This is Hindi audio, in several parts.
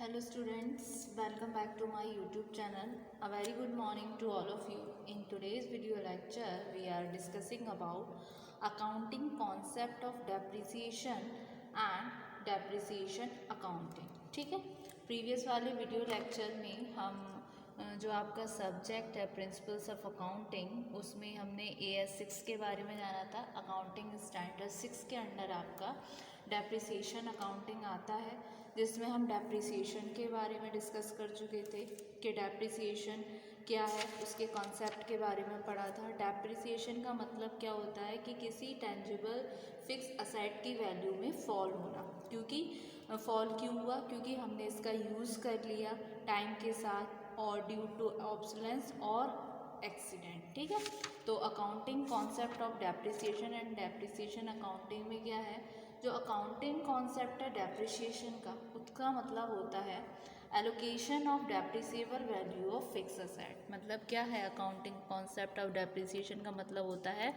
Hello students, welcome back to my YouTube channel. A very good morning to all of you. In today's video lecture, we are discussing about accounting concept of depreciation and depreciation accounting. ठीक है, प्रीवियस वाले वीडियो लेक्चर में हम जो आपका सब्जेक्ट है प्रिंसिपल्स ऑफ अकाउंटिंग, उसमें हमने AS6 के बारे में जाना था। अकाउंटिंग स्टैंडर्ड 6 के अंडर आपका डेप्रिसिएशन अकाउंटिंग आता है, जिसमें हम डेप्रिसिएशन के बारे में डिस्कस कर चुके थे कि डेप्रिसिएशन क्या है, उसके कॉन्सेप्ट के बारे में पढ़ा था। डेप्रिसिएशन का मतलब क्या होता है कि किसी टेंजिबल फिक्स असेट की वैल्यू में फॉल होना। क्योंकि फॉल क्यों हुआ? क्योंकि हमने इसका यूज़ कर लिया टाइम के साथ और ड्यू टू ऑब्सोलेंस और एक्सीडेंट। ठीक है, तो accounting concept of depreciation and depreciation accounting में क्या है, जो अकाउंटिंग कॉन्सेप्ट है डेप्रिसिएशन का, उसका मतलब होता है allocation of depreciable value of fix asset. मतलब क्या है अकाउंटिंग कॉन्सेप्ट ऑफ डेप्रिसिएशन का मतलब होता है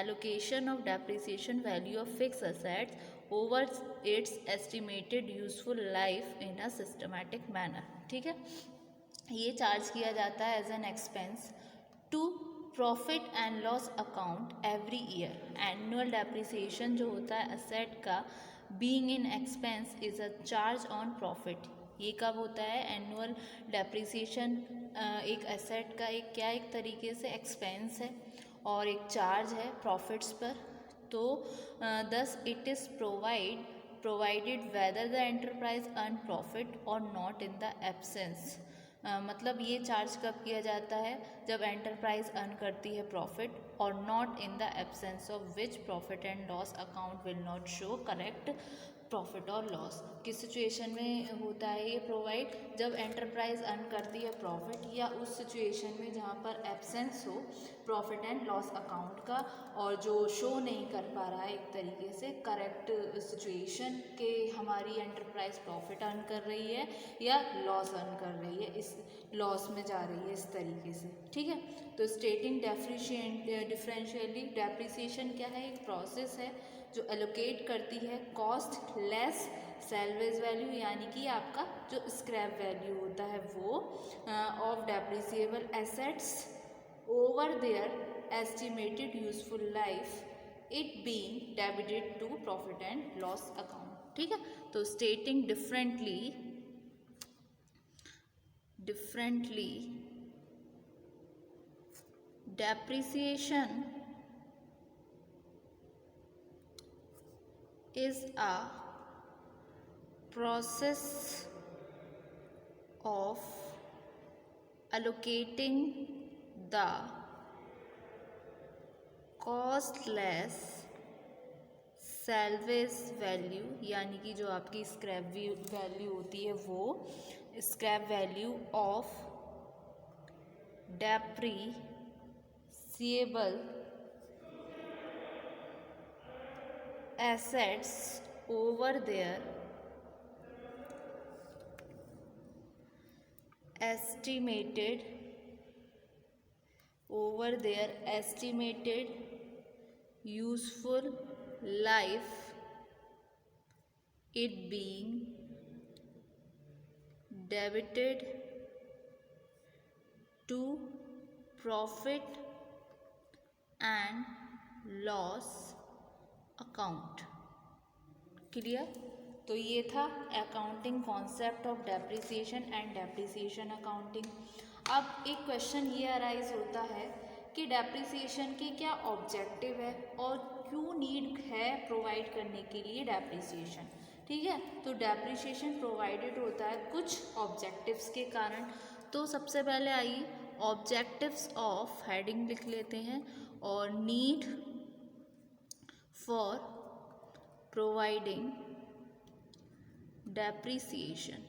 allocation of depreciation value of fix assets over its estimated useful life in a systematic manner. ठीक है, ये चार्ज किया जाता है as an expense to profit and loss account every year. Annual depreciation जो होता है असेट का, being an expense is a charge on profit. ये कब होता है? एनुअल डेप्रिसिएशन एक एसेट का एक तरीके से एक्सपेंस है और एक चार्ज है प्रॉफिट्स पर। तो thus it is provided whether the enterprise earn profit और नॉट इन द एब्सेंस। मतलब ये चार्ज कब किया जाता है? जब एंटरप्राइज अर्न करती है प्रॉफिट और not in the absence of which profit and loss account will not show correct profit और लॉस। किस सिचुएशन में होता है ये प्रोवाइड? जब एंटरप्राइज अर्न करती है प्रॉफिट या उस सिचुएशन में जहाँ पर एब्सेंस हो प्रॉफिट एंड लॉस अकाउंट का और जो शो नहीं कर पा रहा है एक तरीके से करेक्ट सिचुएशन के हमारी एंटरप्राइज प्रॉफिट अर्न कर रही है या लॉस अर्न कर रही है, इस लॉस में जा रही है, इस तरीके से। ठीक है, तो स्टेटिंग डिफरेंशियली डेप्रिसिएशन क्या है? एक प्रोसेस है जो एलोकेट करती है कॉस्ट लेस सेल्वेज वैल्यू, यानी कि आपका जो स्क्रैप वैल्यू होता है वो of depreciable assets over their estimated useful life, it being debited to profit and loss account. ठीक है, तो stating differently depreciation is a process of allocating the costless salvage value, यानी कि जो आपकी स्क्रैप वैल्यू होती है वो scrap value of depreciable assets over their estimated useful life, it being debited to profit and loss account. Clear? तो ये था accounting concept of depreciation and depreciation accounting. अब एक क्वेश्चन ये अराइज होता है कि डेप्रिसिएशन के क्या ऑब्जेक्टिव है और क्यों नीड है प्रोवाइड करने के लिए डेप्रिसिएशन। ठीक है, तो डेप्रिसिएशन प्रोवाइडेड होता है कुछ ऑब्जेक्टिव्स के कारण। तो सबसे पहले आइए ऑब्जेक्टिव्स ऑफ, हेडिंग लिख लेते हैं, और नीड फॉर प्रोवाइडिंग डेप्रिसिएशन।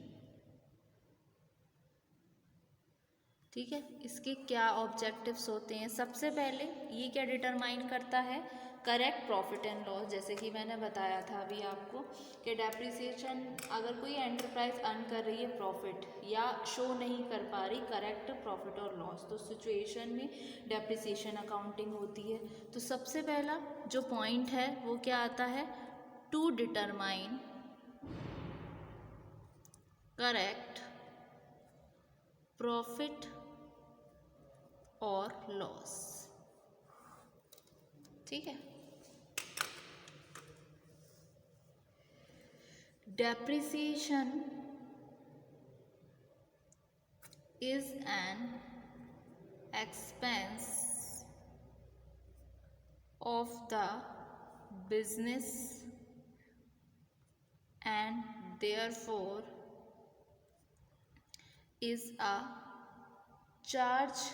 ठीक है, इसके क्या ऑब्जेक्टिव्स होते हैं? सबसे पहले ये क्या डिटरमाइन करता है? Correct profit and loss. जैसे कि मैंने बताया था अभी आपको कि डेप्रिसिएशन, अगर कोई एंटरप्राइज अर्न कर रही है प्रॉफिट या शो नहीं कर पा रही करेक्ट प्रॉफिट और लॉस, तो सिचुएशन में डेप्रिसिएशन अकाउंटिंग होती है। तो सबसे पहला जो पॉइंट है वो क्या आता है? टू डिटरमाइन correct profit और लॉस। ठीक है। Depreciation is an expense of the business and therefore is a charge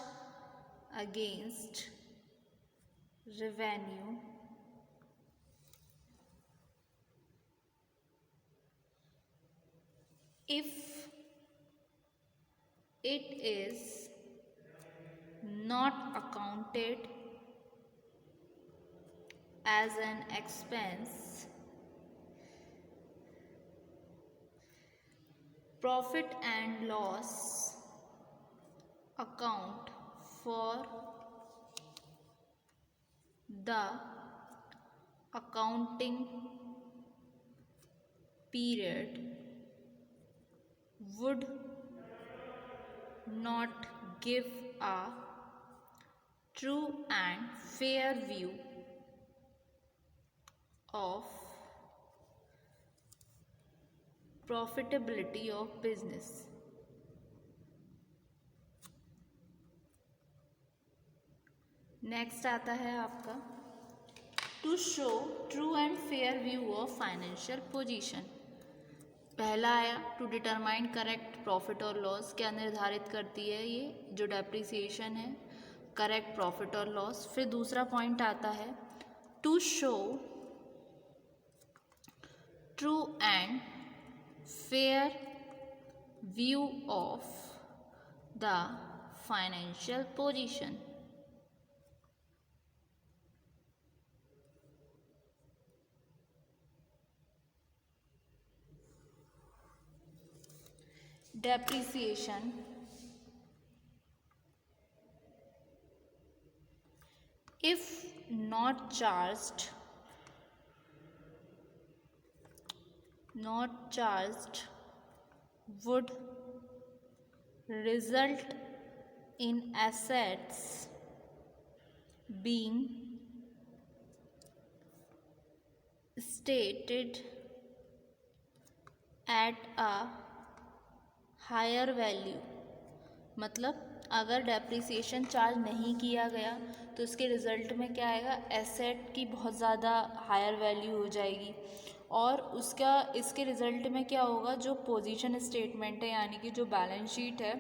against revenue if it is not accounted as an expense. Profit and loss account for the accounting period would not give a true and fair view of profitability of business. Next आता है आपका to show true and fair view of financial position. पहला आया टू डिटरमाइन करेक्ट प्रॉफिट और लॉस। क्या निर्धारित करती है ये जो डेप्रिसिएशन है, करेक्ट प्रॉफिट और लॉस। फिर दूसरा पॉइंट आता है to show true and fair view of the financial position. Depreciation if not charged would result in assets being stated at a higher value. मतलब अगर डेप्रिसिएशन चार्ज नहीं किया गया तो इसके रिज़ल्ट में क्या आएगा, एसेट की बहुत ज़्यादा हायर वैल्यू हो जाएगी और उसका इसके रिज़ल्ट में क्या होगा, जो पोजीशन स्टेटमेंट है यानी कि जो बैलेंस शीट है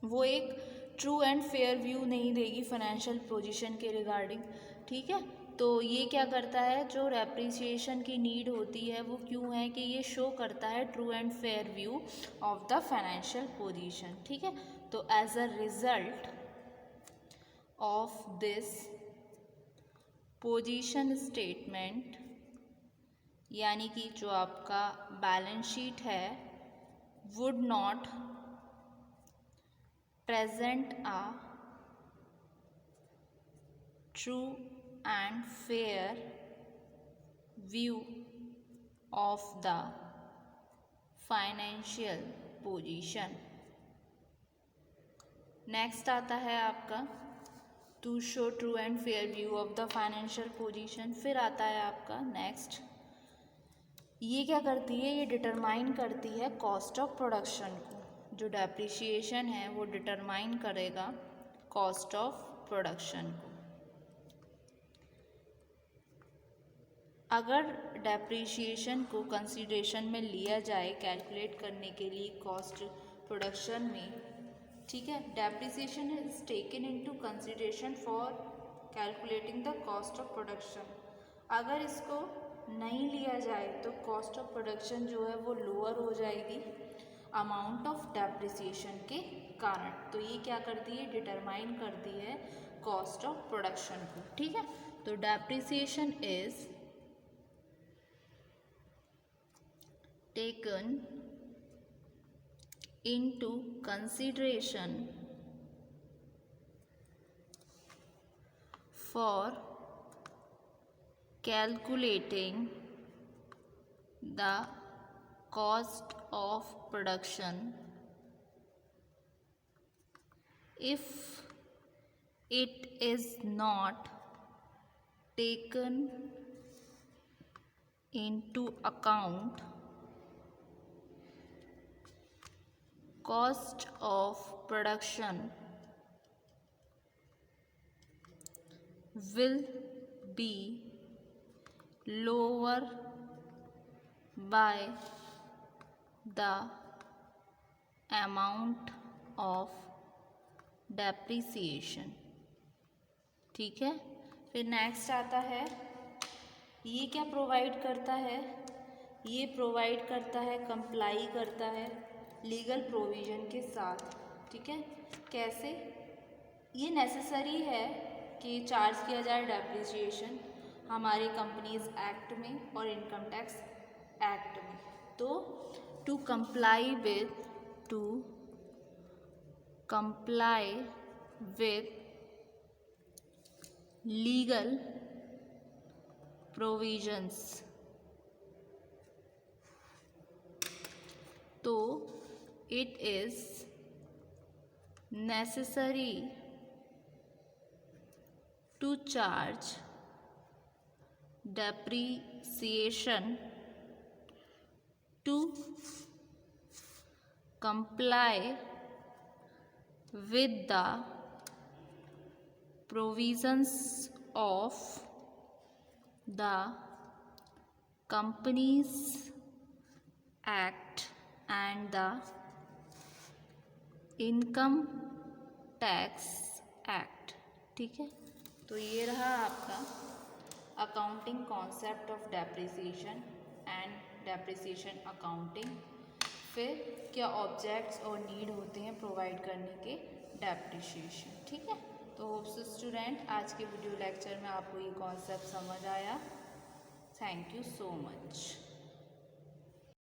वो एक ट्रू एंड फेयर व्यू नहीं देगी फाइनेंशियल पोजीशन के रिगार्डिंग। ठीक है, तो ये क्या करता है, जो डेप्रिसिएशन की नीड होती है वो क्यों है कि ये शो करता है true and fair view of the financial position. ठीक है, तो as a result of this position statement यानी कि जो आपका बैलेंस शीट है would not present a true and fair view of the financial position। Next आता है आपका to show true and fair view of the financial position. फिर आता है आपका नेक्स्ट, ये क्या करती है, ये डिटरमाइन करती है कॉस्ट ऑफ प्रोडक्शन को। जो डेप्रिसिएशन है वो डिटरमाइन करेगा कॉस्ट ऑफ प्रोडक्शन को। अगर डेप्रिसिएशन को कंसीडरेशन में लिया जाए कैलकुलेट करने के लिए कॉस्ट प्रोडक्शन में, ठीक है, depreciation is taken into consideration for calculating the cost of production. अगर इसको नहीं लिया जाए तो कॉस्ट ऑफ प्रोडक्शन जो है वो लोअर हो जाएगी अमाउंट ऑफ डेप्रिसिएशन के कारण। तो ये क्या करती है, डिटरमाइन करती है कॉस्ट ऑफ प्रोडक्शन को। ठीक है, तो depreciation is taken into consideration for calculating the cost of production if it is not taken into account. Cost of production will be lower by the amount of depreciation. ठीक है, फिर नेक्स्ट आता है, ये क्या प्रोवाइड करता है, ये प्रोवाइड करता है, कंप्लाई करता है लीगल प्रोविज़न के साथ. ठीक है, कैसे, ये नेसेसरी है कि चार्ज किया जाए डेप्रिसिएशन हमारे कंपनीज एक्ट में और इनकम टैक्स एक्ट में. तो to comply with legal provisions, तो it is necessary to charge depreciation to comply with the provisions of the Companies Act and the income tax act. ठीक है, तो ये रहा आपका accounting concept of depreciation and depreciation accounting. फिर क्या ऑब्जेक्ट्स और नीड होते हैं प्रोवाइड करने के डेप्रिसिएशन. ठीक है, तो होप्स स्टूडेंट आज के वीडियो लेक्चर में आपको ये कॉन्सेप्ट समझ आया. Thank you so much.